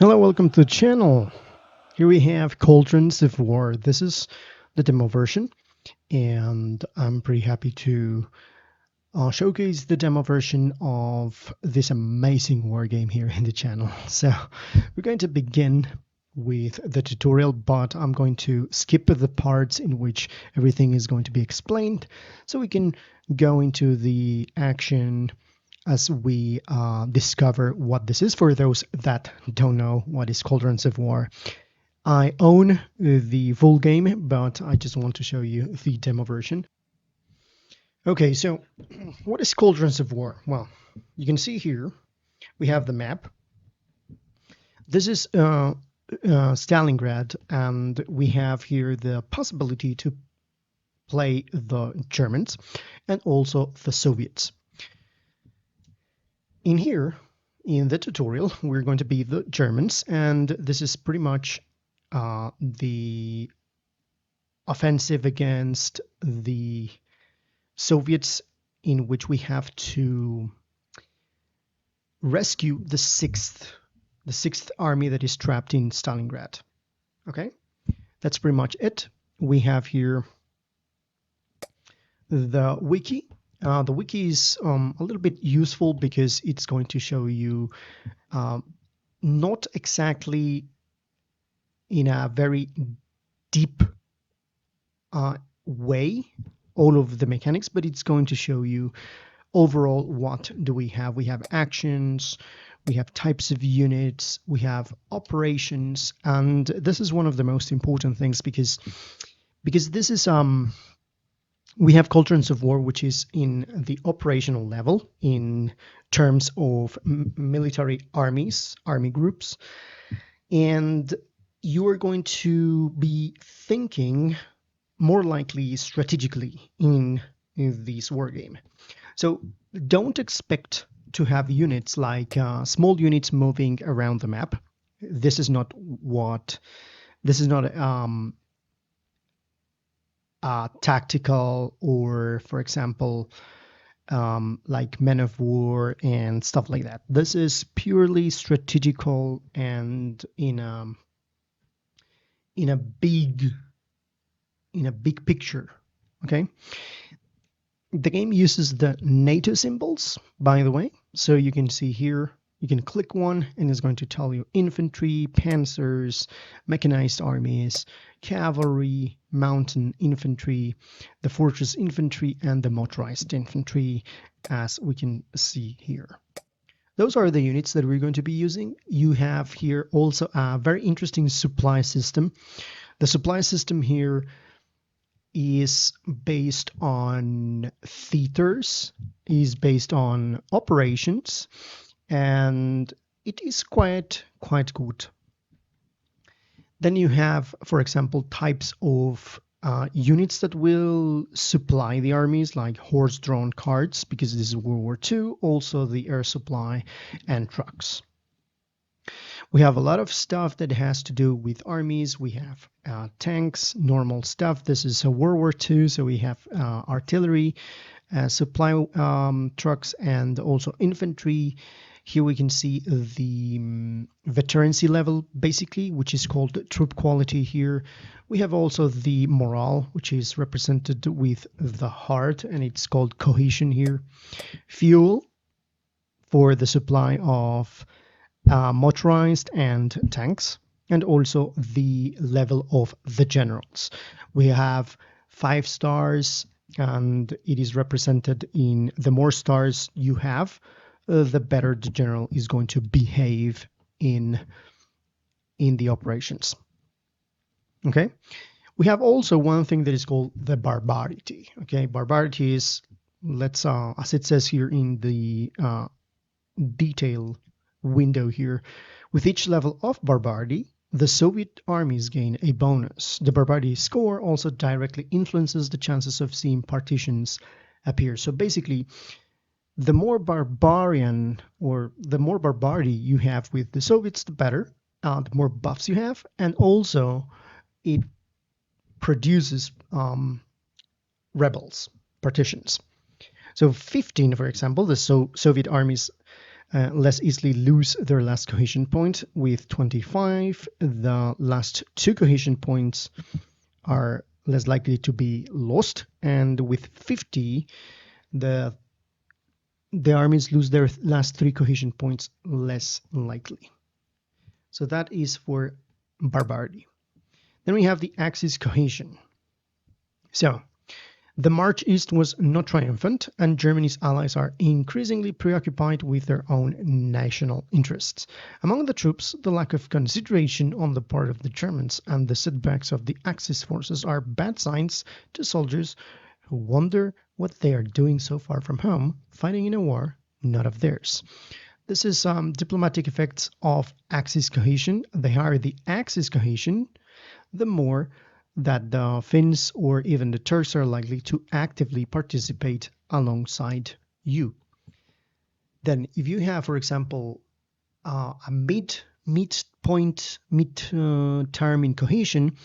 Hello, welcome to the channel. Here we have Cauldrons of War. This is the demo version, and I'm pretty happy to showcase the demo version of this amazing war game here in the channel. So we're going to begin with the tutorial, but I'm going to skip the parts in which everything is going to be explained, so we can go into the action as we discover what this is. For those that don't know what is Cauldrons of War, I own the full game, but I just want to show you the demo version. Okay, so what is Cauldrons of War? Well, you can see here we have the map. This is Stalingrad, and we have here the possibility to play the Germans and also the Soviets. In here, in the tutorial, we're going to be the Germans, and this is pretty much the offensive against the Soviets, in which we have to rescue the sixth army that is trapped in Stalingrad. Okay, that's pretty much it. We have here the wiki. The wiki is a little bit useful because it's going to show you not exactly in a very deep way all of the mechanics, but it's going to show you overall what do we have. We have actions, we have types of units, we have operations, and this is one of the most important things because this is we have Cauldrons of War, which is in the operational level in terms of military armies, army groups, and you are going to be thinking more likely strategically in this war game. So don't expect to have units like small units moving around the map. This is not tactical, or for example like Men of War and stuff like that. This is purely strategical and in a big picture. Okay, the game uses the NATO symbols, by the way, so you can see here, you can click one and it's going to tell you infantry, panzers, mechanized armies, cavalry, mountain infantry, the fortress infantry, and the motorized infantry, as we can see here. Those are the units that we're going to be using. You have here also a very interesting supply system. The supply system here is based on theaters, is based on operations, and it is quite good. Then you have, for example, types of units that will supply the armies, like horse-drawn carts, because this is World War II, also the air supply and trucks. We have a lot of stuff that has to do with armies. We have tanks, normal stuff. This is a World War II, so we have artillery, supply trucks, and also infantry. Here we can see the veterancy level, basically, which is called troop quality here. We have also the morale, which is represented with the heart, and it's called cohesion here. Fuel for the supply of motorized and tanks, and also the level of the generals. We have 5 stars, and it is represented in the more stars you have, the better the general is going to behave in the operations. Okay, we have also one thing that is called the barbarity. Okay, barbarity is, let's as it says here in the detail window here, with each level of barbarity, the Soviet armies gain a bonus. The barbarity score also directly influences the chances of seeing partitions appear. So basically, the more barbarian, or the more barbarity you have with the Soviets, the better. The more buffs you have, and also it produces rebels, partitions. So 15, for example, the Soviet armies less easily lose their last cohesion point. With 25, the last 2 cohesion points are less likely to be lost, and with 50, the armies lose their last 3 cohesion points less likely. So that is for barbarity. Then we have the Axis cohesion. So the march east was not triumphant, and Germany's allies are increasingly preoccupied with their own national interests. Among the troops, the lack of consideration on the part of the Germans and the setbacks of the Axis forces are bad signs to soldiers who wonder what they are doing so far from home, fighting in a war not of theirs. This is diplomatic effects of Axis cohesion. The higher the Axis cohesion, the more that the Finns or even the Turks are likely to actively participate alongside you. Then if you have, for example, a mid-term in cohesion,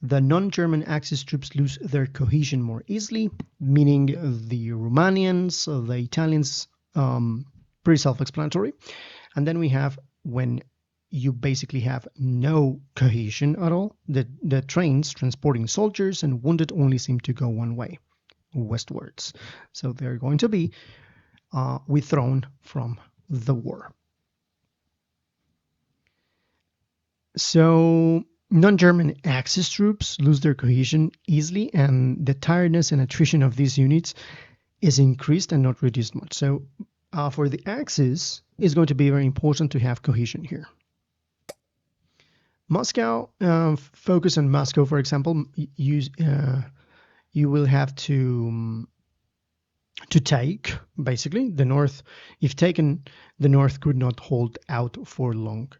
the non-German Axis troops lose their cohesion more easily, meaning the Romanians, the Italians, pretty self-explanatory. And then we have when you basically have no cohesion at all. The trains transporting soldiers and wounded only seem to go one way, westwards. So they're going to be withdrawn from the war. So non-German Axis troops lose their cohesion easily, and the tiredness and attrition of these units is increased and not reduced much. So for the Axis, it's going to be very important to have cohesion here. Moscow, focus on Moscow, for example, you will have to take, basically, the north. If taken, the north could not hold out for long.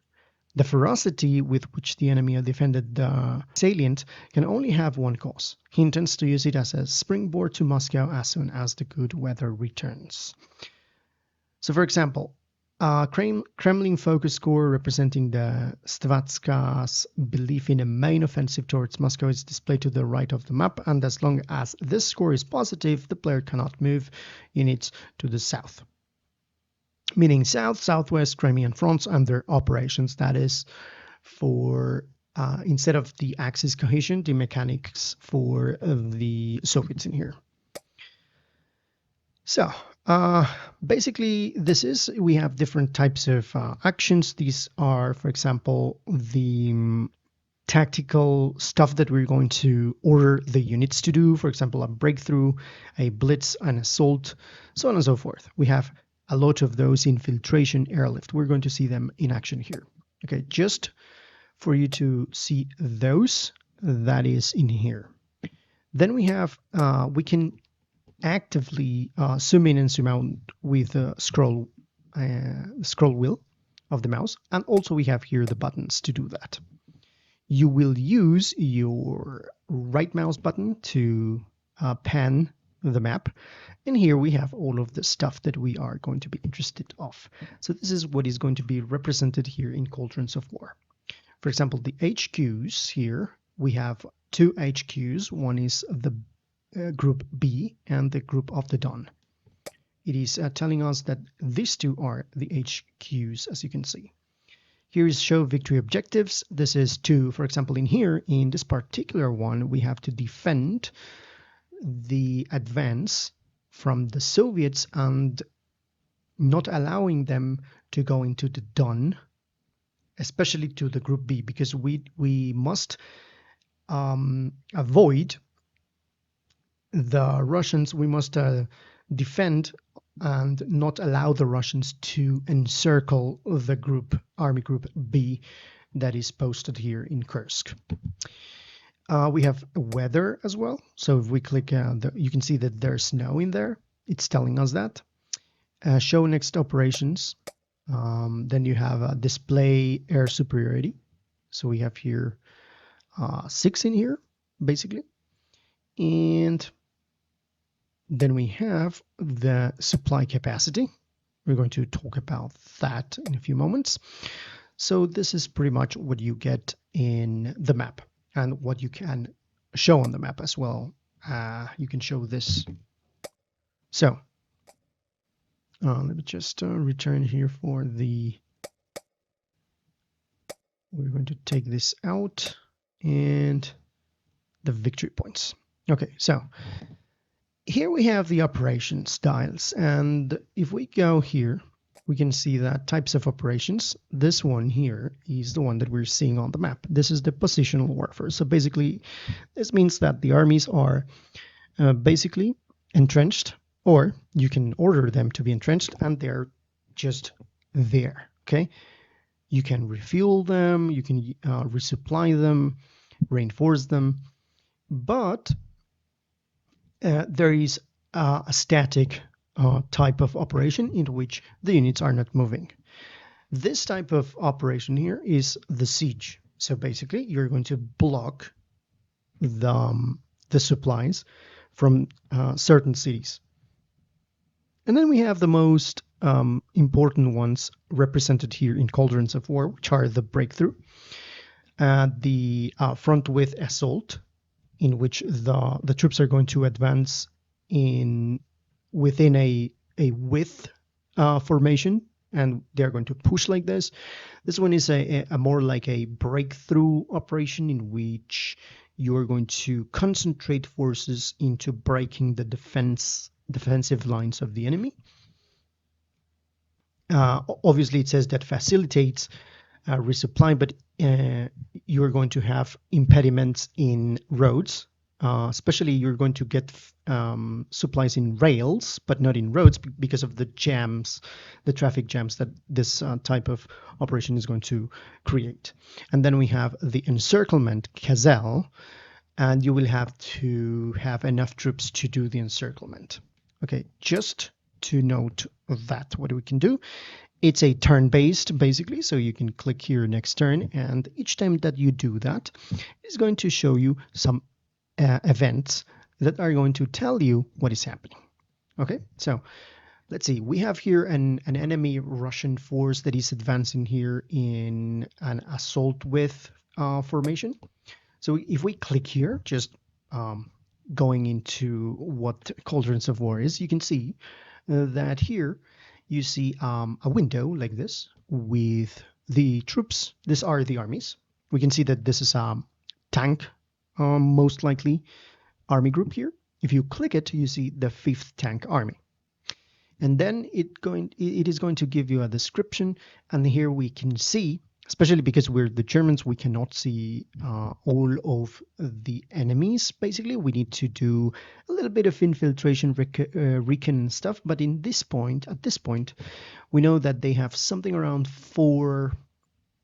The ferocity with which the enemy defended the salient can only have one cause. He intends to use it as a springboard to Moscow as soon as the good weather returns. So, for example, Kremlin-focused corps representing the Stavitska's belief in a main offensive towards Moscow is displayed to the right of the map, and as long as this score is positive, the player cannot move units to the south. Meaning south, southwest, Crimean fronts and their operations. That is for, instead of the Axis cohesion, the mechanics for the Soviets in here. So basically we have different types of actions. These are, for example, the tactical stuff that we're going to order the units to do. For example, a breakthrough, a blitz, an assault, so on and so forth. We have a lot of those. Infiltration, airlift. We're going to see them in action here. Okay, just for you to see those, that is in here. Then we have, we can actively zoom in and zoom out with the scroll wheel of the mouse, and also we have here the buttons to do that. You will use your right mouse button to pan the map, and here we have all of the stuff that we are going to be interested of. So this is what is going to be represented here in Cauldrons of War. For example, the HQs here, we have 2 HQs. One is the group B and the group of the Don. It is telling us that these 2 are the HQs, as you can see. Here is show victory objectives. This is to, for example, in here, in this particular one, we have to defend the advance from the Soviets and not allowing them to go into the Don, especially to the group B, because we must avoid the Russians. We must defend and not allow the Russians to encircle the army group B that is posted here in Kursk. We have weather as well. So if we click, you can see that there's snow in there. It's telling us that. Show next operations. Then you have display air superiority. So we have here 6 in here, basically. And then we have the supply capacity. We're going to talk about that in a few moments. So this is pretty much what you get in the map and what you can show on the map as well. You can show this. So Let me just return here for the, we're going to take this out and the victory points. Okay, so here we have the operation styles, and if we go here, we can see that types of operations. This one here is the one that we're seeing on the map. This is the positional warfare. So basically, this means that the armies are basically entrenched, or you can order them to be entrenched, and they're just there. Okay, you can refuel them, you can resupply them, reinforce them, but there is a static type of operation in which the units are not moving. This type of operation here is the siege. So basically, you're going to block the supplies from certain cities. And then we have the most important ones represented here in Cauldrons of War, which are the breakthrough, the front with assault, in which the troops are going to advance within a width formation, and they're going to push like this. This one is a more like a breakthrough operation in which you're going to concentrate forces into breaking the defensive lines of the enemy. Obviously, it says that facilitates resupply, but you're going to have impediments in roads. Especially, you're going to get supplies in rails, but not in roads because of the jams, the traffic jams that this type of operation is going to create. And then we have the encirclement gazelle, and you will have to have enough troops to do the encirclement. Okay, just to note that what we can do, it's a turn-based basically, so you can click here next turn, and each time that you do that, it's going to show you some events that are going to tell you what is happening. Okay, so let's see, we have here an enemy Russian force that is advancing here in an assault with formation. So if we click here, just going into what Cauldrons of War is, you can see that here you see a window like this with the troops. These are the armies. We can see that this is a tank, most likely army group here. If you click it, you see the 5th Tank Army. And then it is going to give you a description, and here we can see, especially because we're the Germans, we cannot see all of the enemies. Basically, we need to do a little bit of infiltration, recon stuff. But at this point, we know that they have something around 4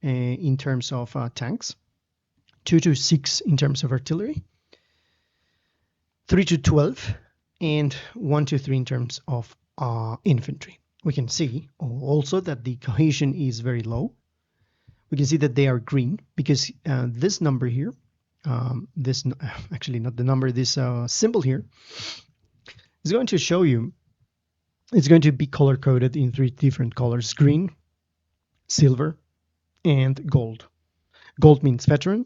in terms of tanks, 2 to 6 in terms of artillery, 3 to 12, and 1 to 3 in terms of infantry. We can see also that the cohesion is very low. We can see that they are green because this number here, this actually not the number, this symbol here is going to show you, it's going to be color coded in 3 different colors: green, silver, and gold. Gold means veteran.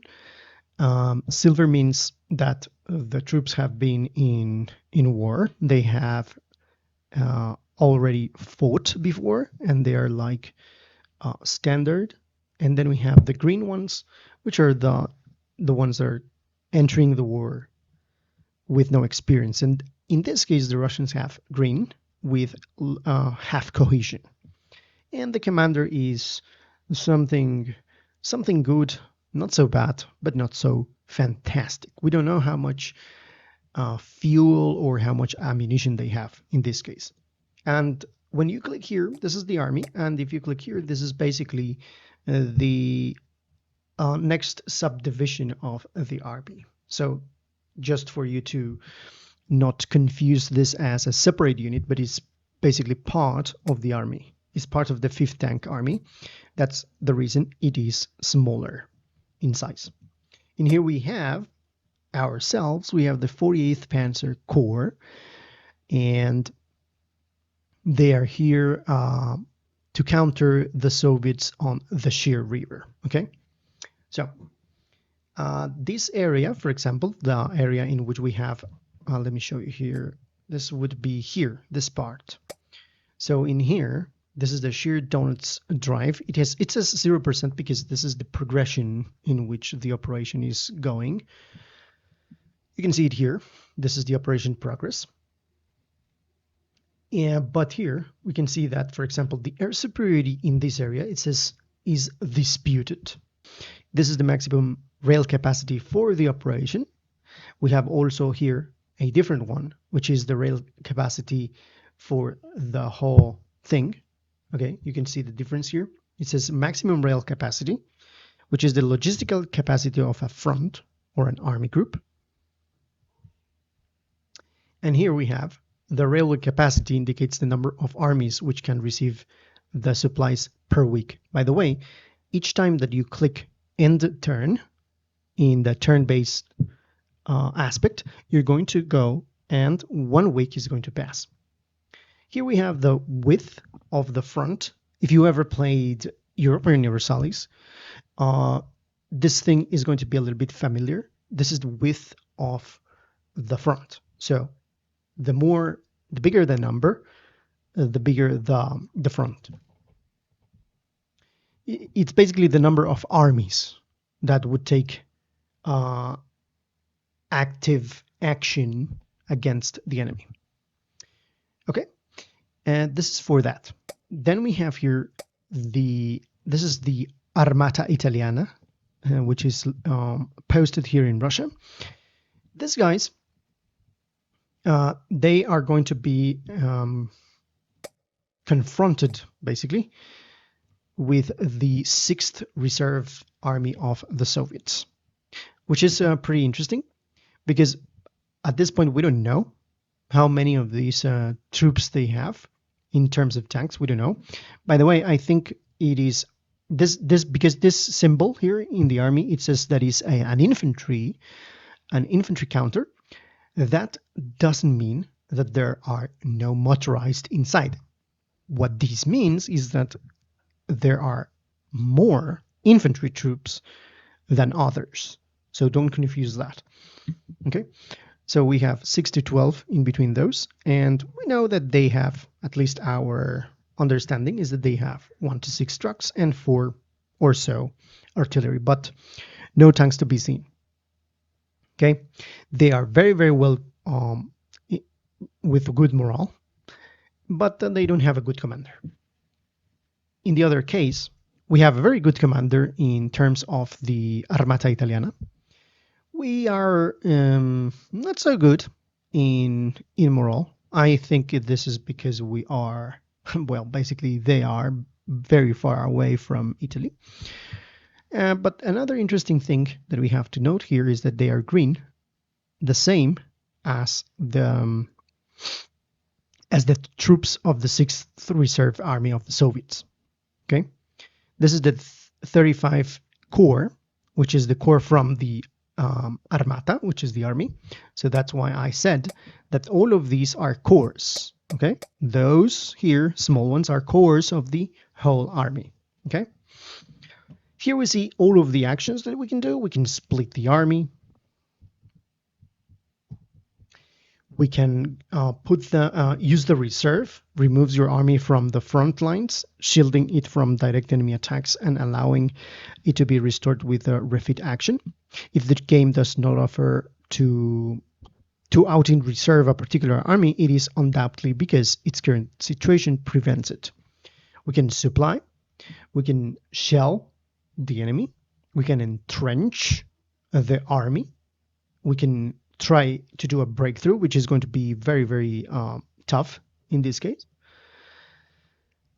Silver means that the troops have been in war. They have already fought before, and they are like standard. And then we have the green ones, which are the ones that are entering the war with no experience. And in this case, the Russians have green with half cohesion. And the commander is something good, not so bad, but not so fantastic. We don't know how much fuel or how much ammunition they have in this case. And when you click here, this is the army. And if you click here, this is basically the next subdivision of the army. So just for you to not confuse this as a separate unit, but it's basically part of the army. It's part of the 5th Tank Army. That's the reason it is smaller in size. And here we have ourselves, we have the 48th Panzer Corps, and they are here to counter the Soviets on the Cher River. Okay, so this area, for example, the area in which we have, let me show you here. This would be here, this part. So in here, this is the shared donuts drive. It says 0% because this is the progression in which the operation is going. You can see it here. This is the operation progress. Yeah, but here we can see that, for example, the air superiority in this area, it says is disputed. This is the maximum rail capacity for the operation. We have also here a different one, which is the rail capacity for the whole thing. Okay, you can see the difference here. It says maximum rail capacity, which is the logistical capacity of a front or an army group. And here we have the railway capacity indicates the number of armies which can receive the supplies per week. By the way, each time that you click end turn in the turn-based aspect, you're going to go and 1 week is going to pass. Here we have the width of the front. If you ever played Europa Universalis, this thing is going to be a little bit familiar. This is the width of the front. So the bigger the number, the bigger the front. It's basically the number of armies that would take active action against the enemy. Okay, and this is for that. Then we have here this is the Armata Italiana, which is posted here in Russia. These guys, they are going to be confronted basically with the 6th Reserve Army of the Soviets, which is pretty interesting because at this point we don't know how many of these troops they have in terms of tanks. We don't know. By the way, I think it is this because this symbol here in the army, it says that is an infantry counter. That doesn't mean that there are no motorized inside. What this means is that there are more infantry troops than others. So don't confuse that. Okay. So we have 6 to 12 in between those. And we know that they have, at least our understanding is that they have 1 to 6 trucks and 4 or so artillery, but no tanks to be seen. Okay. They are very, very well with good morale, but they don't have a good commander. In the other case, we have a very good commander in terms of the Armata Italiana. We are not so good in morale. I think this is because we are, well, basically they are very far away from Italy. But another interesting thing that we have to note here is that they are green, the same as the troops of the 6th Reserve Army of the Soviets. Okay, this is the 35 Corps, which is the corps from the Armata, which is the army. So that's why I said that all of these are corps. Okay, those here, small ones, are corps of the whole army. Okay, here we see all of the actions that we can do. We can split the army. We can use the reserve, removes your army from the front lines, shielding it from direct enemy attacks and allowing it to be restored with a refit action. If the game does not offer to out in reserve a particular army, it is undoubtedly because its current situation prevents it. We can supply, we can shell the enemy, we can entrench the army, we can try to do a breakthrough, which is going to be very, very tough in this case.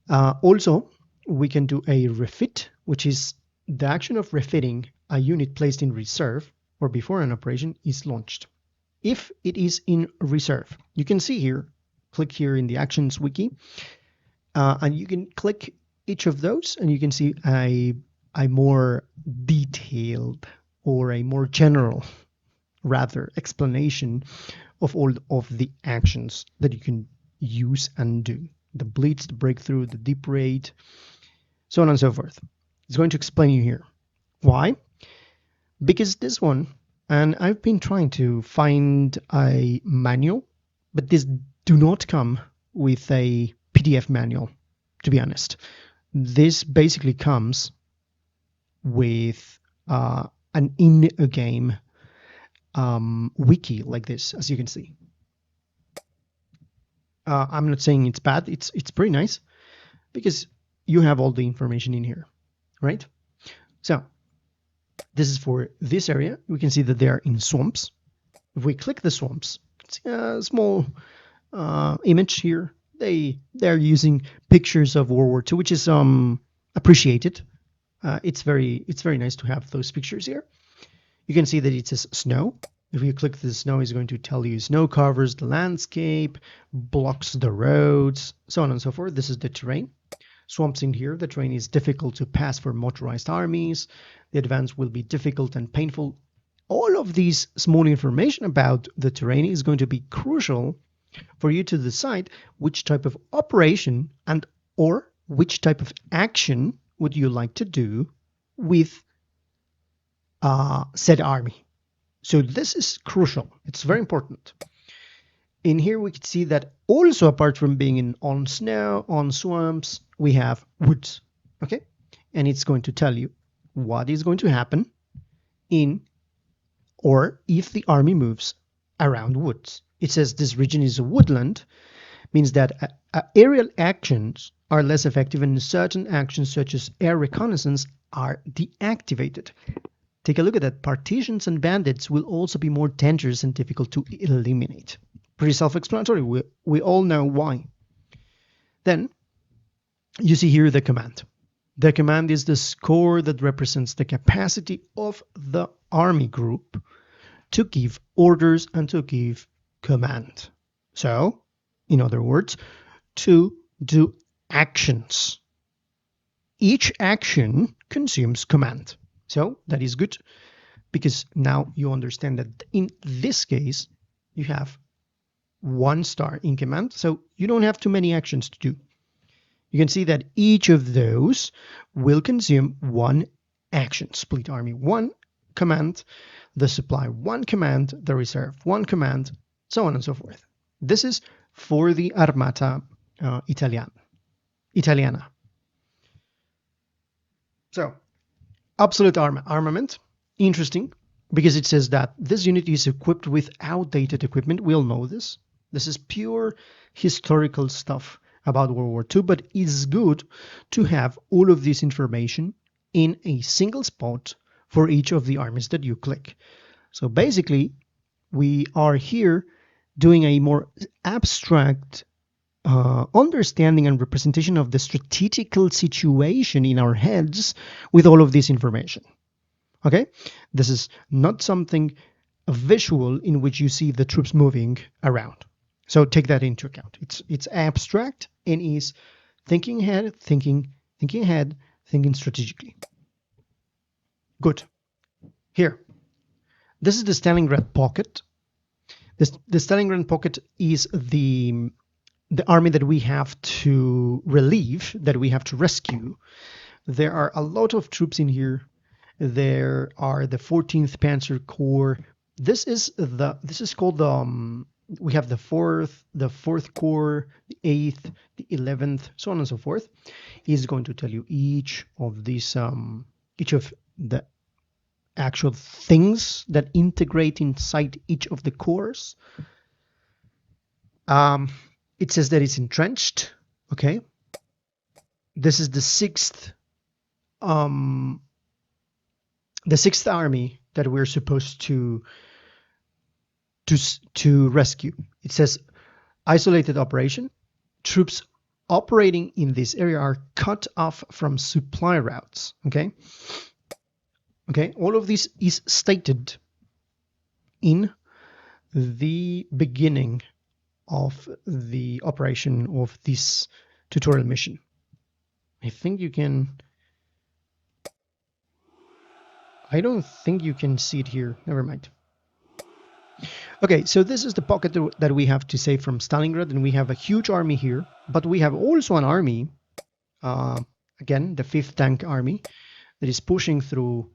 Also, we can do a refit, which is the action of refitting a unit placed in reserve or before an operation is launched. If it is in reserve, you can see here, click here in the actions wiki, and you can click each of those and you can see a more detailed or a more general rather explanation of all of the actions that you can use and do. The blitz, the breakthrough, the deep raid, so on and so forth. It's going to explain you here. Why? Because this one, and I've been trying to find a manual, but this do not come with a PDF manual, to be honest. This basically comes with an in-game wiki like this, as you can see. I'm not saying it's bad. It's pretty nice because you have all the information in here, right? So this is for this area. We can see that they are in swamps. If we click the swamps, see a small image here. They're using pictures of World War II, which is appreciated. It's very nice to have those pictures here. You can see that it says snow. If you click the snow, it's going to tell you snow covers the landscape, blocks the roads, so on and so forth. This is the terrain. Swamps in here. The terrain is difficult to pass for motorized armies. The advance will be difficult and painful. All of these small information about the terrain is going to be crucial for you to decide which type of operation and or which type of action would you like to do with said army. So this is crucial. It's very important. In here we can see that also, apart from being on snow, on swamps, we have woods. Okay, and it's going to tell you what is going to happen in or if the army moves around woods. It says this region is a woodland, means that aerial actions are less effective and certain actions such as air reconnaissance are deactivated. Take a look at that. Partitions and bandits will also be more dangerous and difficult to eliminate. Pretty self-explanatory. We all know why. Then you see here the command. The command is the score that represents the capacity of the army group to give orders and to give command. So, in other words, to do actions. Each action consumes command. So that is good because now you understand that in this case, you have 1 star in command. So you don't have too many actions to do. You can see that each of those will consume 1 action. Split army 1 command, the supply 1 command, the reserve 1 command, so on and so forth. This is for the Armata Italiana. So absolute armament, interesting, because it says that this unit is equipped with outdated equipment. We all know this. This is pure historical stuff about World War II, but it's good to have all of this information in a single spot for each of the armies that you click. So basically, we are here doing a more abstract understanding and representation of the strategical situation in our heads with all of this information. Okay, this is not something visual in which you see the troops moving around. So take that into account. It's abstract and is thinking ahead, thinking strategically. Good. Here, this is the Stalingrad pocket. The Stalingrad pocket is the army that we have to relieve, that we have to rescue. There are a lot of troops in here. There are the 14th Panzer Corps. This is called we have the 4th Corps, the 8th, the 11th, so on and so forth. He's going to tell you each of these each of the actual things that integrate inside each of the corps. It says that it's entrenched. Okay. This is the 6th army that we're supposed to rescue. It says isolated operation. Troops operating in this area are cut off from supply routes. Okay. Okay. All of this is stated in the beginning of the operation of this tutorial mission. I don't think you can see it here. Never mind. Okay, so this is the pocket that we have to save from Stalingrad, and we have a huge army here, but we have also an army, again, the 5th Tank Army, that is pushing through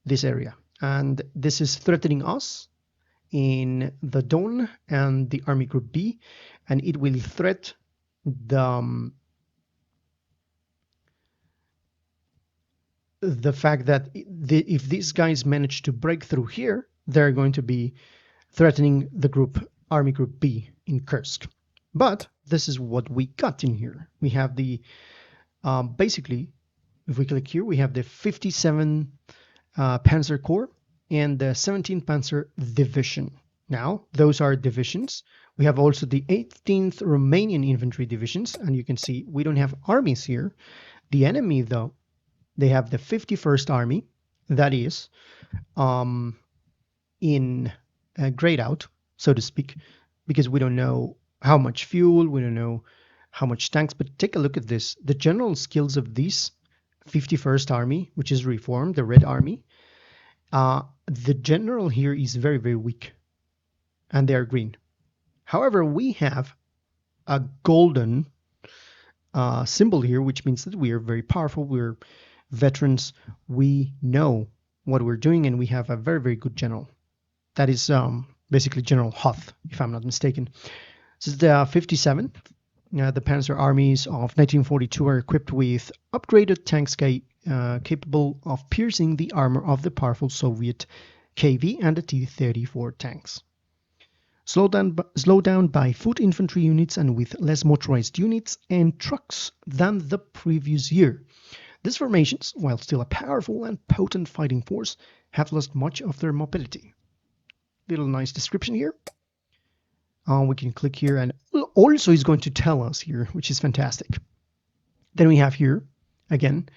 this area. And this is threatening us in the Don and the Army Group B, and it will threat the fact that if these guys manage to break through here, they're going to be threatening the Army Group B in Kursk. But this is what we got in here. We have the, basically, if we click here, we have the 57 Panzer Corps and the 17th Panzer Division. Now, those are divisions. We have also the 18th Romanian Infantry Divisions, and you can see we don't have armies here. The enemy, though, they have the 51st Army, that is in grayed out, so to speak, because we don't know how much fuel, we don't know how much tanks, but take a look at this. The general skills of this 51st Army, which is reformed, the Red Army, the general here is very, very weak, and they are green. However, we have a golden symbol here, which means that we are very powerful, we're veterans, we know what we're doing, and we have a very, very good general. That is basically General Hoth, if I'm not mistaken. This is the 57th. The Panzer armies of 1942 are equipped with upgraded tanks capable of piercing the armor of the powerful Soviet KV and the T-34 tanks. Slowed down by foot infantry units and with less motorized units and trucks than the previous year. These formations, while still a powerful and potent fighting force, have lost much of their mobility. Little nice description here. We can click here, and also is going to tell us here, which is fantastic. Then we have here, again,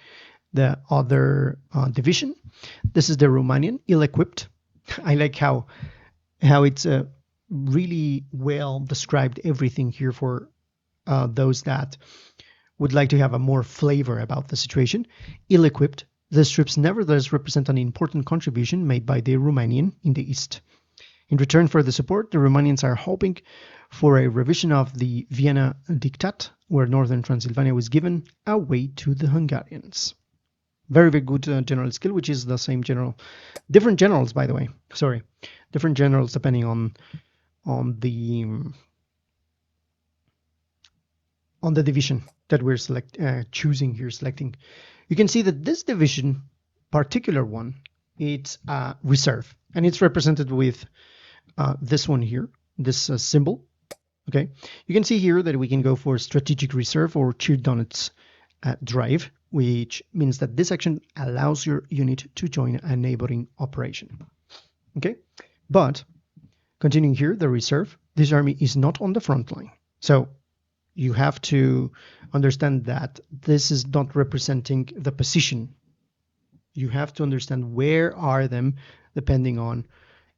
the other division. This is the Romanian, ill-equipped. I like how it's really well described, everything here for those that would like to have a more flavor about the situation. Ill-equipped, these troops nevertheless represent an important contribution made by the Romanian in the east. In return for the support, the Romanians are hoping for a revision of the Vienna Diktat, where northern Transylvania was given away to the Hungarians. Very, very good general skill, which is the same general. Different generals, by the way. Sorry. Different generals depending on the division that we're choosing here, selecting. You can see that this division, particular one, it's reserve, and it's represented with this one here, this symbol. Okay, you can see here that we can go for strategic reserve or Chirdonets drive, which means that this action allows your unit to join a neighboring operation. Okay, but continuing here, the reserve, this army is not on the front line. So you have to understand that this is not representing the position. You have to understand where are them depending on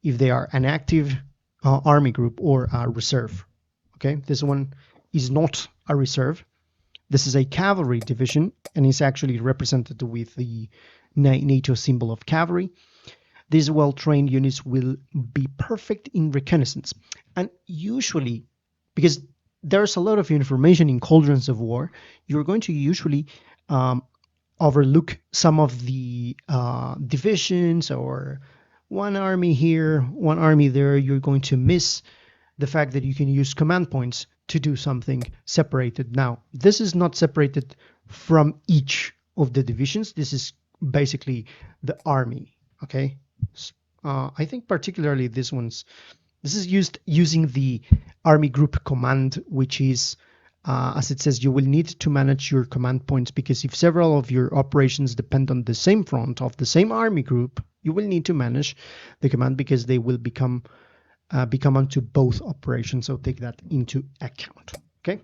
if they are an active army group or a reserve. Okay, this one is not a reserve. This is a cavalry division, and is actually represented with the NATO symbol of cavalry. These well-trained units will be perfect in reconnaissance. And usually, because there's a lot of information in Cauldrons of War, you're going to usually overlook some of the divisions, or one army here, one army there. You're going to miss the fact that you can use command points to do something separated. Now, this is not separated from each of the divisions. This is basically the army, okay? I think particularly this is used using the army group command, which is, as it says, you will need to manage your command points, because if several of your operations depend on the same front of the same army group, you will need to manage the command because they will become onto both operations. So take that into account. Okay.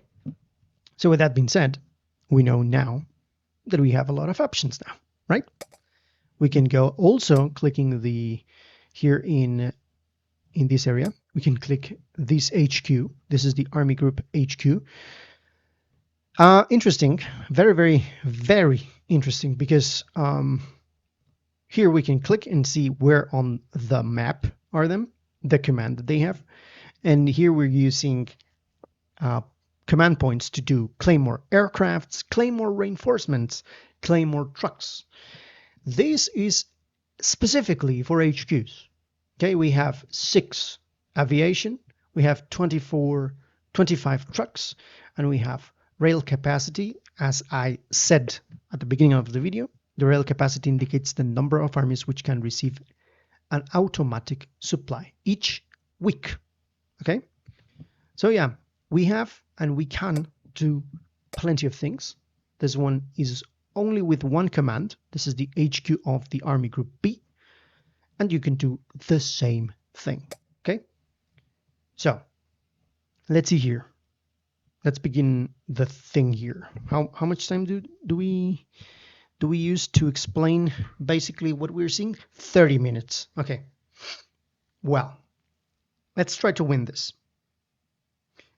So with that being said, we know now that we have a lot of options now, right? We can go also clicking here in this area. We can click this HQ. This is the Army Group HQ. Interesting, very, very, very interesting, because here we can click and see where on the map are them, the command that they have. And here we're using command points to do Claymore aircrafts, Claymore reinforcements, Claymore trucks. This is specifically for HQs. Okay, we have 6 aviation, we have 25 trucks, and we have rail capacity, as I said at the beginning of the video, the rail capacity indicates the number of armies which can receive an automatic supply each week. Okay, so yeah, we have and we can do plenty of things. This one is only with one command. This is the HQ of the army group B, and you can do the same thing. Okay, so let's see here. Let's begin the thing here. How much time do we use to explain basically what we're seeing? 30 minutes. Okay. Well, let's try to win this.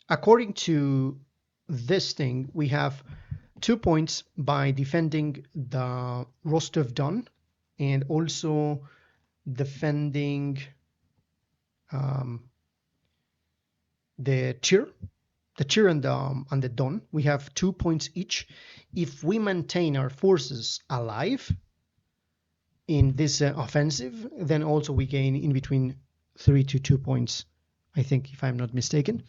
According to this thing, we have 2 points by defending the Rostov-Don and also defending the Tyr and the Don. We have 2 points each. If we maintain our forces alive in this offensive, then also we gain in between 3 to 2 points, I think, if I'm not mistaken.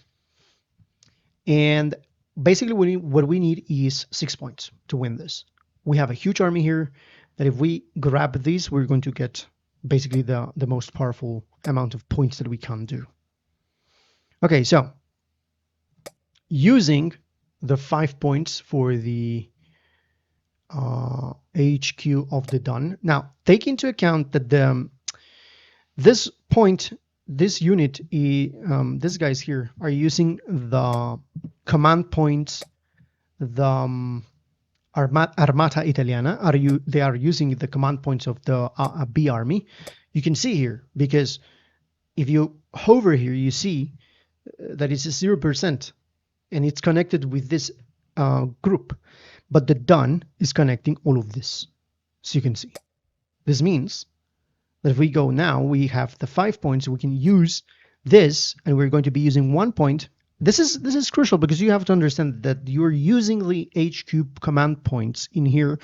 And basically what we need is 6 points to win this. We have a huge army here that if we grab these, we're going to get basically the most powerful amount of points that we can do. Okay, so using the 5 points for the HQ of the Don. Now, take into account that this unit, these guys here are using the command points, the Armata Italiana. They are using the command points of the B army. You can see here, because if you hover here, you see that it's 0%, and it's connected with this group. But the Don is connecting all of this, so you can see. This means that if we go now, we have the 5 points. We can use this, and we're going to be using 1 point. This is crucial because you have to understand that you're using the HQ command points in here.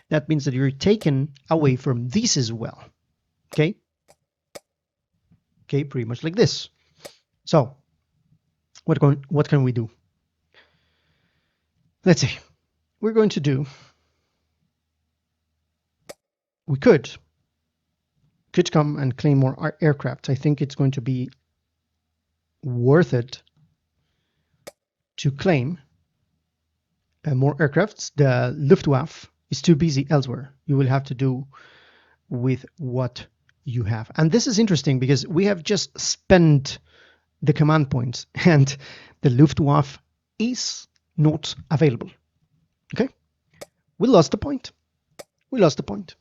That means that you're taken away from these as well. Okay? Okay, pretty much like this. So, what can we do? Let's see. We're going to do. We could come and claim more aircraft. I think it's going to be worth it to claim more aircrafts. The Luftwaffe is too busy elsewhere. You will have to do with what you have. And this is interesting because we have just spent the command points and the Luftwaffe is not available. Okay, we lost the point. We lost the point.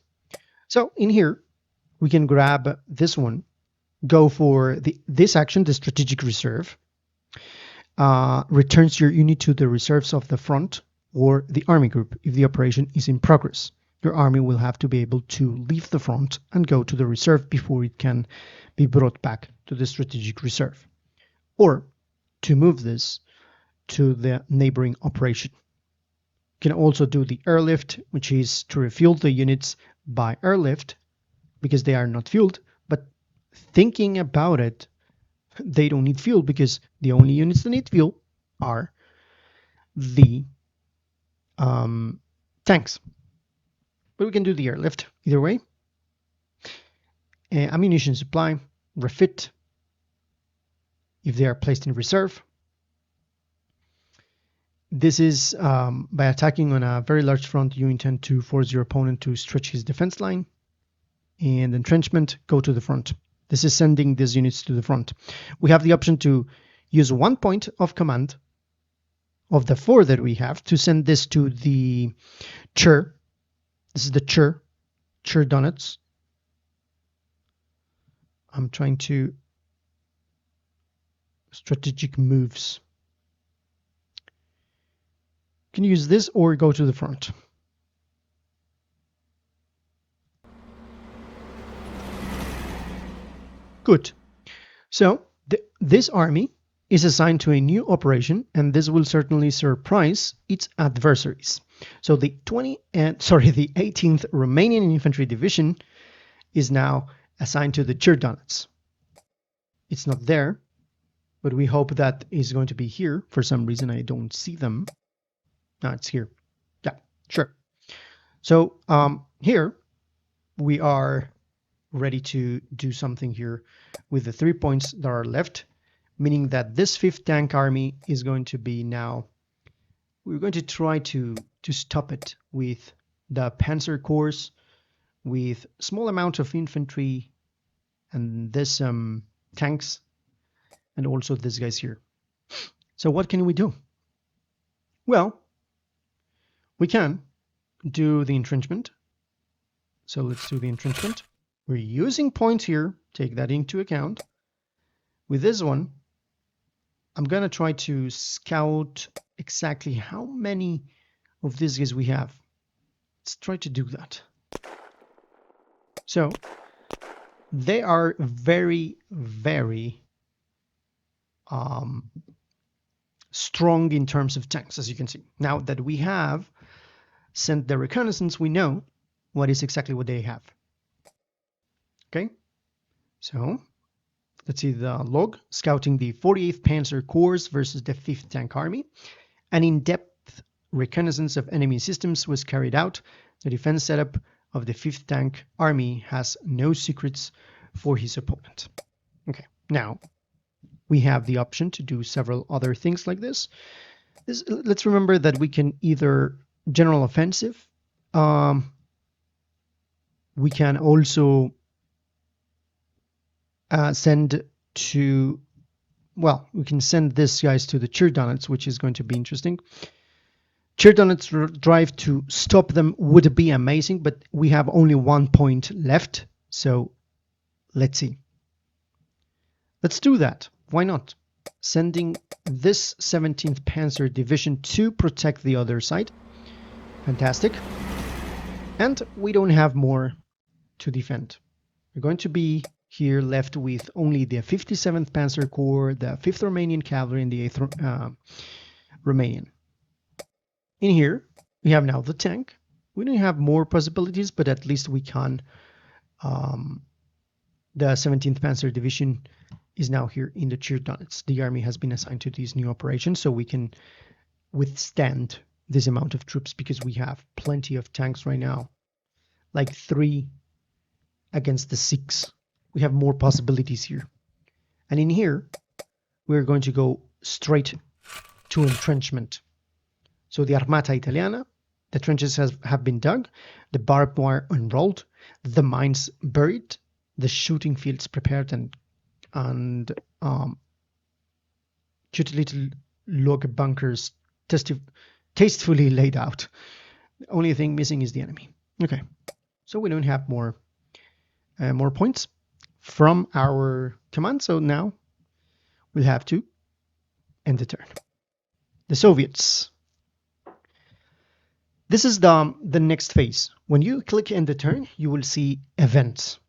So in here, we can grab this one, go for this action, the strategic reserve, returns your unit to the reserves of the front or the army group if the operation is in progress. Your army will have to be able to leave the front and go to the reserve before it can be brought back to the strategic reserve, or to move this to the neighboring operation. You can also do the airlift, which is to refuel the units by airlift because they are not fueled. But thinking about it, they don't need fuel because the only units that need fuel are the tanks. But we can do the airlift either way. Ammunition supply, refit if they are placed in reserve. This is by attacking on a very large front, you intend to force your opponent to stretch his defense line. And entrenchment, go to the front. This is sending these units to the front. We have the option to use 1 point of command of the 4 that we have to send this to the Chur. This is the Chur Donuts. I'm trying to strategic moves. You can use this or go to the front. Good. So this army is assigned to a new operation, and this will certainly surprise its adversaries. So the 18th Romanian Infantry Division is now assigned to the Chur Donuts. It's not there, but we hope that is going to be here. For some reason, I don't see them. No, it's here. Yeah, sure. So here we are ready to do something here with the 3 points that are left, meaning that this 5th tank army is going to be now, we're going to try to stop it with the panzer corps, with small amount of infantry, and this tanks, and also these guys here. So what can we do? Well, we can do the entrenchment. So let's do the entrenchment. We're using points here, take that into account. With this one, I'm gonna try to scout exactly how many of these guys we have. Let's try to do that. So they are very, very strong in terms of tanks, as you can see. Now that we have sent the reconnaissance, we know what is exactly what they have. Okay, so let's see the log. Scouting the 48th Panzer Corps versus the 5th Tank Army. An in-depth reconnaissance of enemy systems was carried out. The defense setup of the 5th Tank Army has no secrets for his opponent. Okay, now we have the option to do several other things like this. Let's remember that we can either general offensive. We can also send to, well, we can send this guys to the Cheerdonets, which is going to be interesting. Cheerdonets drive to stop them would be amazing, but we have only 1 point left, so let's see. Let's do that. Why not? Sending this 17th Panzer Division to protect the other side. Fantastic. And we don't have more to defend. We're going to be here left with only the 57th Panzer Corps, the 5th Romanian Cavalry, and the 8th Romanian. In here, we have now the tank. We don't have more possibilities, but at least we can. The 17th Panzer Division is now here in the Cheerdonets. The army has been assigned to these new operations, so we can withstand this amount of troops because we have plenty of tanks right now. Like 3 against the 6. We have more possibilities here. And in here, we're going to go straight to entrenchment. So the Armata Italiana, the trenches have been dug, the barbed wire unrolled, the mines buried, the shooting fields prepared, and cute little log bunkers tastefully laid out. The only thing missing is the enemy. Okay, so we don't have more points from our command, so now we'll have to end the turn. The Soviets. This is the next phase. When you click end the turn, you will see events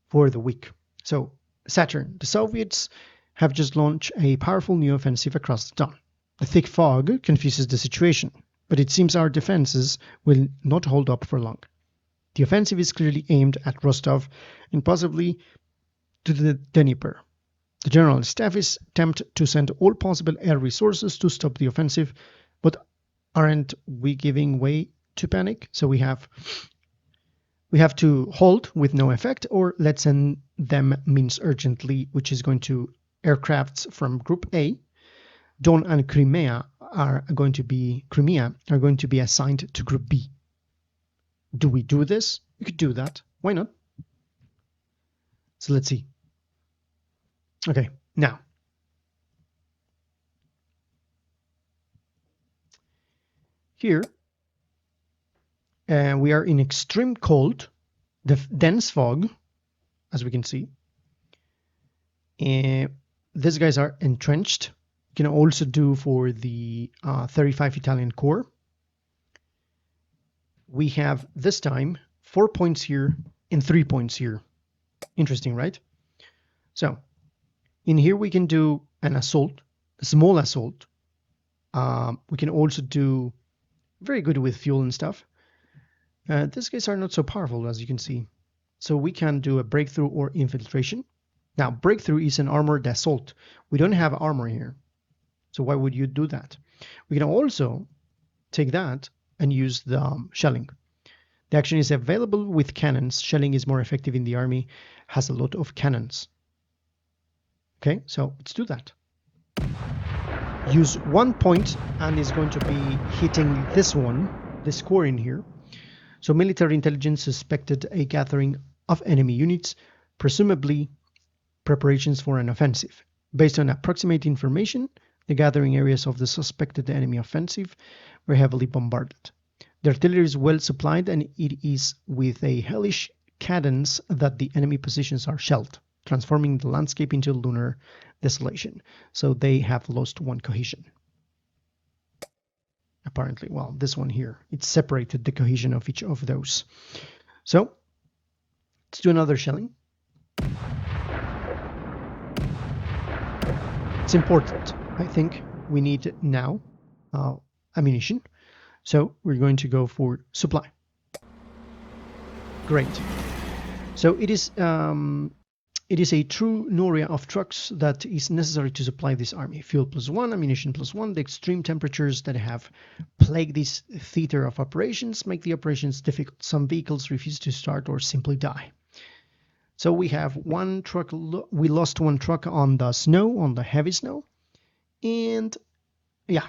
for the week. So Saturn, the Soviets have just launched a powerful new offensive across the Don. The thick fog confuses the situation, but it seems our defenses will not hold up for long. The offensive is clearly aimed at Rostov and possibly to the Dnieper. The General Staff is tempted to send all possible air resources to stop the offensive, but aren't we giving way to panic? So we have to hold with no effect, or let's send them means urgently, which is going to aircrafts from Group A. Don and Crimea are going to be assigned to Group B. Do we do this? We could do that. Why not? So let's see. Okay, now. Here, we are in extreme cold, the dense fog, as we can see. These guys are entrenched. You can also do for the 35 Italian Corps. We have this time 4 points here and 3 points here. Interesting, right? So in here we can do an assault, a small assault. We can also do very good with fuel and stuff. These guys are not so powerful, as you can see. So we can do a breakthrough or infiltration. Now, breakthrough is an armored assault. We don't have armor here. So why would you do that? We can also take that and use the shelling. The action is available with cannons. Shelling is more effective in the army, has a lot of cannons. Okay, so let's do that. Use 1 point and is going to be hitting this one, the score in here. So military intelligence suspected a gathering of enemy units, presumably preparations for an offensive. Based on approximate information, the gathering areas of the suspected enemy offensive were heavily bombarded. The artillery is well supplied, and it is with a hellish cadence that the enemy positions are shelled, transforming the landscape into lunar desolation. So they have lost 1 cohesion. Apparently, well, this one here, it separated the cohesion of each of those. So let's do another shelling. It's important. I think we need now ammunition. So we're going to go for supply. Great. So it is a true noria of trucks that is necessary to supply this army. Fuel +1, ammunition +1. The extreme temperatures that have plagued this theater of operations make the operations difficult. Some vehicles refuse to start or simply die. So we have 1 truck. We lost 1 truck on the snow, on the heavy snow, and yeah,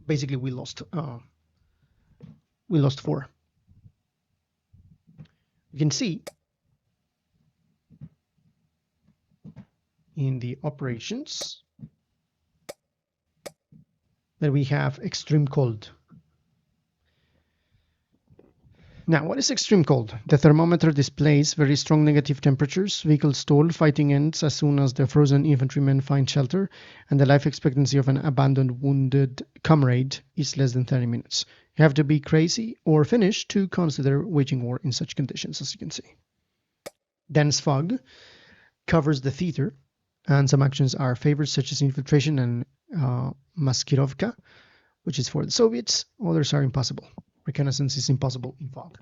basically we lost 4. You can see in the operations that we have extreme cold. Now, what is extreme cold? The thermometer displays very strong negative temperatures. Vehicles stall, fighting ends as soon as the frozen infantrymen find shelter, and the life expectancy of an abandoned wounded comrade is less than 30 minutes. You have to be crazy or Finnish to consider waging war in such conditions, as you can see. Dense fog covers the theater, and some actions are favored, such as infiltration and maskirovka, which is for the Soviets. Others are impossible. Reconnaissance is impossible in fog.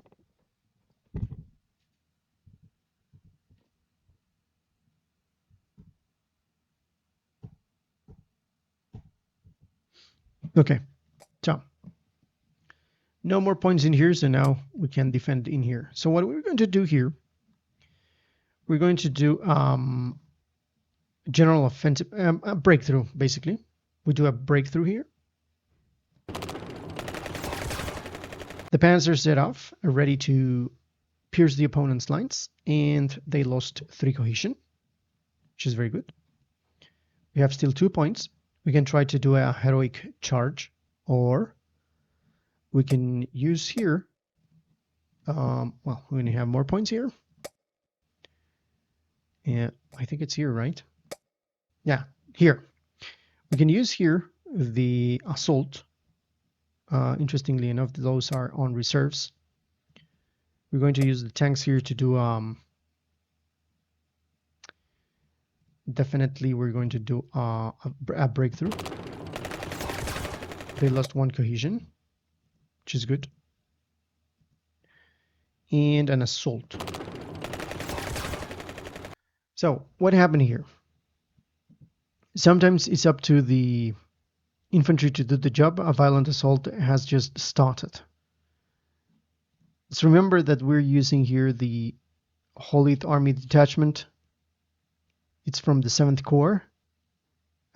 Okay, so no more points in here, so now we can defend in here. So what we're going to do here, we're going to do general offensive, a breakthrough, basically. We do a breakthrough here. The panzers set off, ready to pierce the opponent's lines, and they lost 3 cohesion, which is very good. We have still 2 points. We can try to do a heroic charge, or we can use here, well, we're going to have more points here. Yeah, I think it's here, right? Yeah, here. We can use here the assault. Interestingly enough, those are on reserves. We're going to use the tanks here to do definitely we're going to do a breakthrough. They lost 1 cohesion, which is good, and an assault. So what happened here? Sometimes it's up to the infantry to do the job. A violent assault has just started. Let's remember that we're using here the Holy Army Detachment. It's from the 7th Corps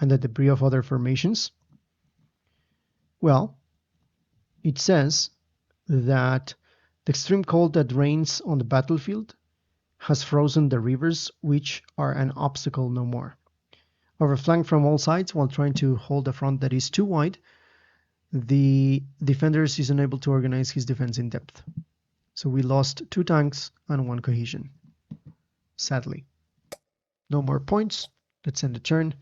and the debris of other formations. Well, it says that the extreme cold that reigns on the battlefield has frozen the rivers, which are an obstacle no more. Overflanked from all sides while trying to hold a front that is too wide, the defenders is unable to organize his defense in depth. So we lost 2 tanks and 1 cohesion, sadly. No more points. Let's end the turn.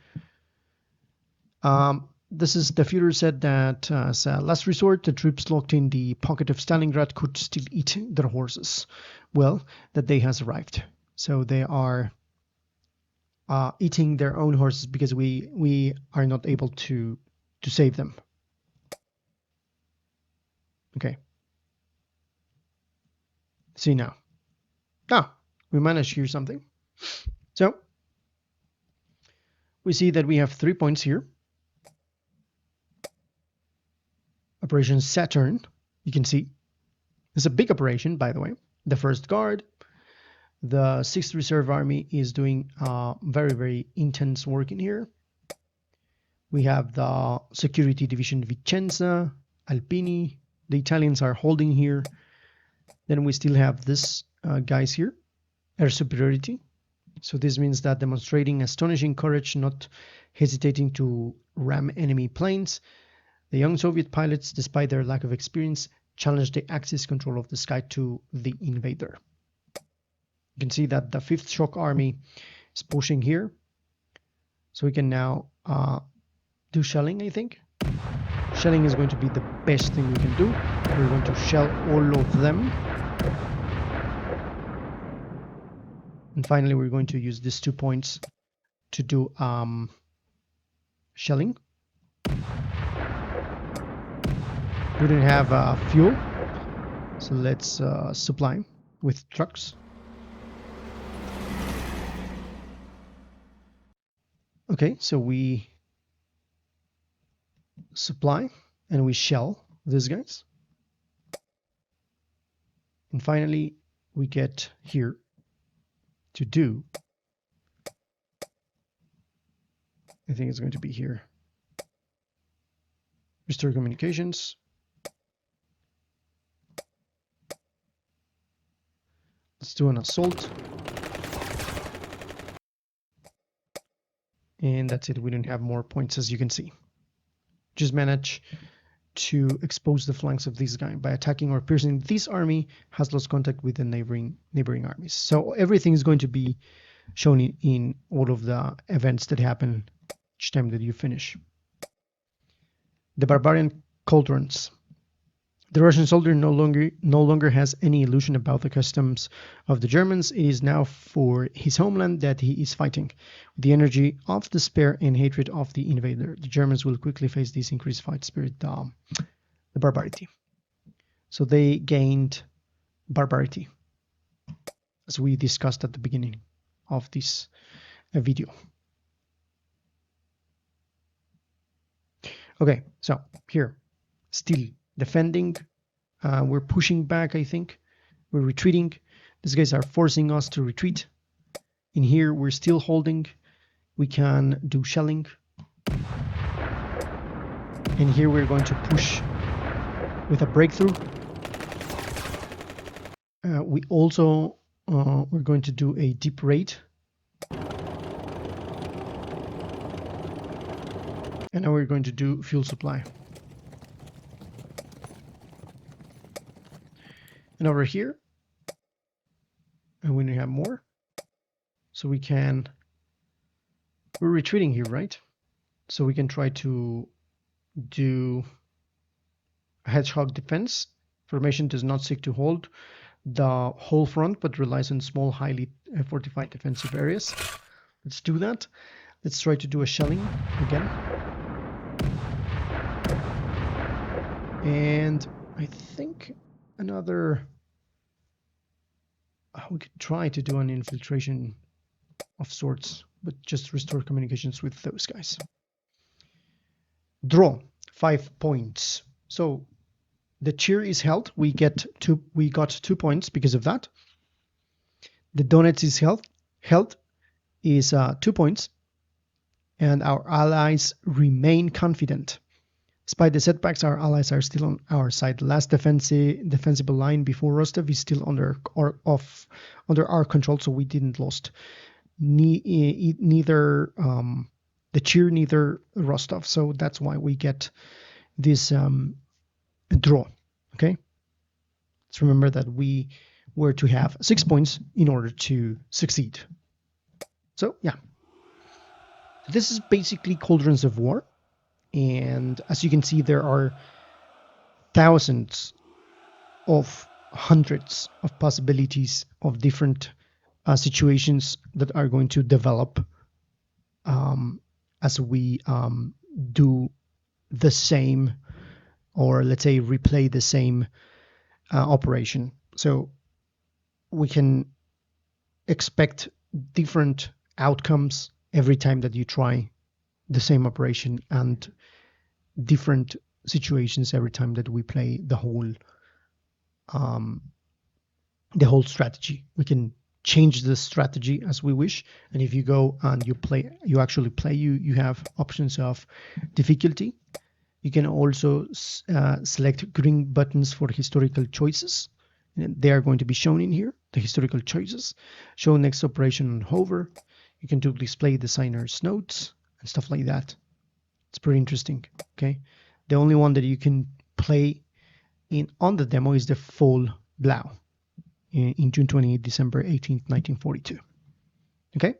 This is the Führer said that as a last resort, the troops locked in the pocket of Stalingrad could still eat their horses. Well, that day has arrived. So they are eating their own horses because we are not able to save them. Okay. See now. We managed here something. So we see that we have 3 points here. Operation Saturn, you can see it's a big operation, by the way. The first guard, the 6th Reserve Army is doing very, very intense work in here. We have the Security Division Vicenza, Alpini. The Italians are holding here. Then we still have this guys here, air superiority. So this means that demonstrating astonishing courage, not hesitating to ram enemy planes. The young Soviet pilots, despite their lack of experience, challenged the Axis control of the sky to the invader. You can see that the 5th Shock Army is pushing here. So we can now do shelling, I think. Shelling is going to be the best thing we can do. We're going to shell all of them. And finally, we're going to use these 2 points to do shelling. We don't have fuel, so let's supply with trucks. Okay, so we supply and we shell these guys. And finally, we get here to do, I think it's going to be here, restore communications. Let's do an assault. And that's it. We don't have more points, as you can see. Just manage to expose the flanks of this guy by attacking or piercing. This army has lost contact with the neighboring armies. So everything is going to be shown in all of the events that happen each time that you finish. The barbarian cauldrons. The Russian soldier no longer has any illusion about the customs of the Germans. It is now for his homeland that he is fighting. With the energy of despair and hatred of the invader, the Germans will quickly face this increased fight spirit, the barbarity. So they gained barbarity, as we discussed at the beginning of this video. Okay, so here, still defending. We're pushing back, I think. We're retreating. These guys are forcing us to retreat. In here, we're still holding. We can do shelling. And here we're going to push with a breakthrough. We also, we're going to do a deep raid. And now we're going to do fuel supply. And over here, and we have more. So we can, we're retreating here, right? So we can try to do a hedgehog defense. Formation does not seek to hold the whole front, but relies on small, highly fortified defensive areas. Let's do that. Let's try to do a shelling again. And I think another, we could try to do an infiltration of sorts, but just restore communications with those guys. Draw 5 points. So the cheer is held. We got 2 points because of that. The Donetsk is held is 2 points, and our allies remain confident. Despite the setbacks, our allies are still on our side. The last defensible line before Rostov is still under our control, so we didn't lost neither the cheer, neither Rostov. So that's why we get this draw. Okay, let's remember that we were to have 6 points in order to succeed. So yeah, this is basically Cauldrons of War. And as you can see, there are thousands of hundreds of possibilities of different situations that are going to develop as we do the same, or let's say replay the same operation. So we can expect different outcomes every time that you try the same operation, and different situations every time that we play the whole strategy. We can change the strategy as we wish, and if you go and you actually play, you have options of difficulty. You can also select green buttons for historical choices. And they are going to be shown in here, the historical choices. Show next operation on hover. You can do display designer's notes and stuff like that. It's pretty interesting. Okay, the only one that you can play on the demo is the full Blau in June 28, December 18th, 1942. Okay,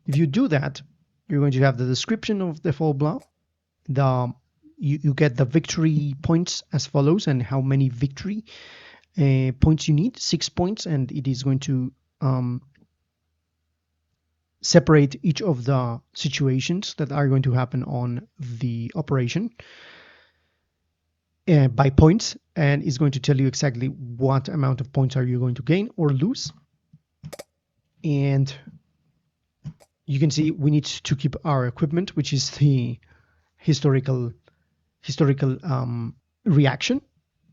if you do that, you're going to have the description of the full Blau. You get the victory points as follows, and how many victory points you need, 6 points, and it is going to separate each of the situations that are going to happen on the operation by points, and is going to tell you exactly what amount of points are you going to gain or lose. And you can see we need to keep our equipment, which is the historical reaction,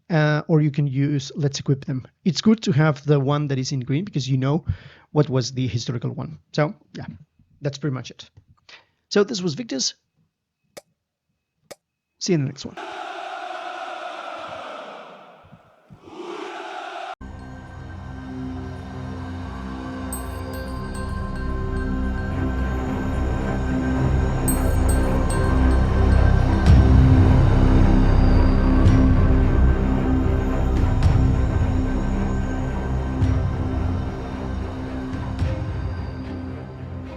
or you can use let's equip them. It's good to have the one that is in green because you know what was the historical one. So yeah, that's pretty much it. So this was Victus. See you in the next one.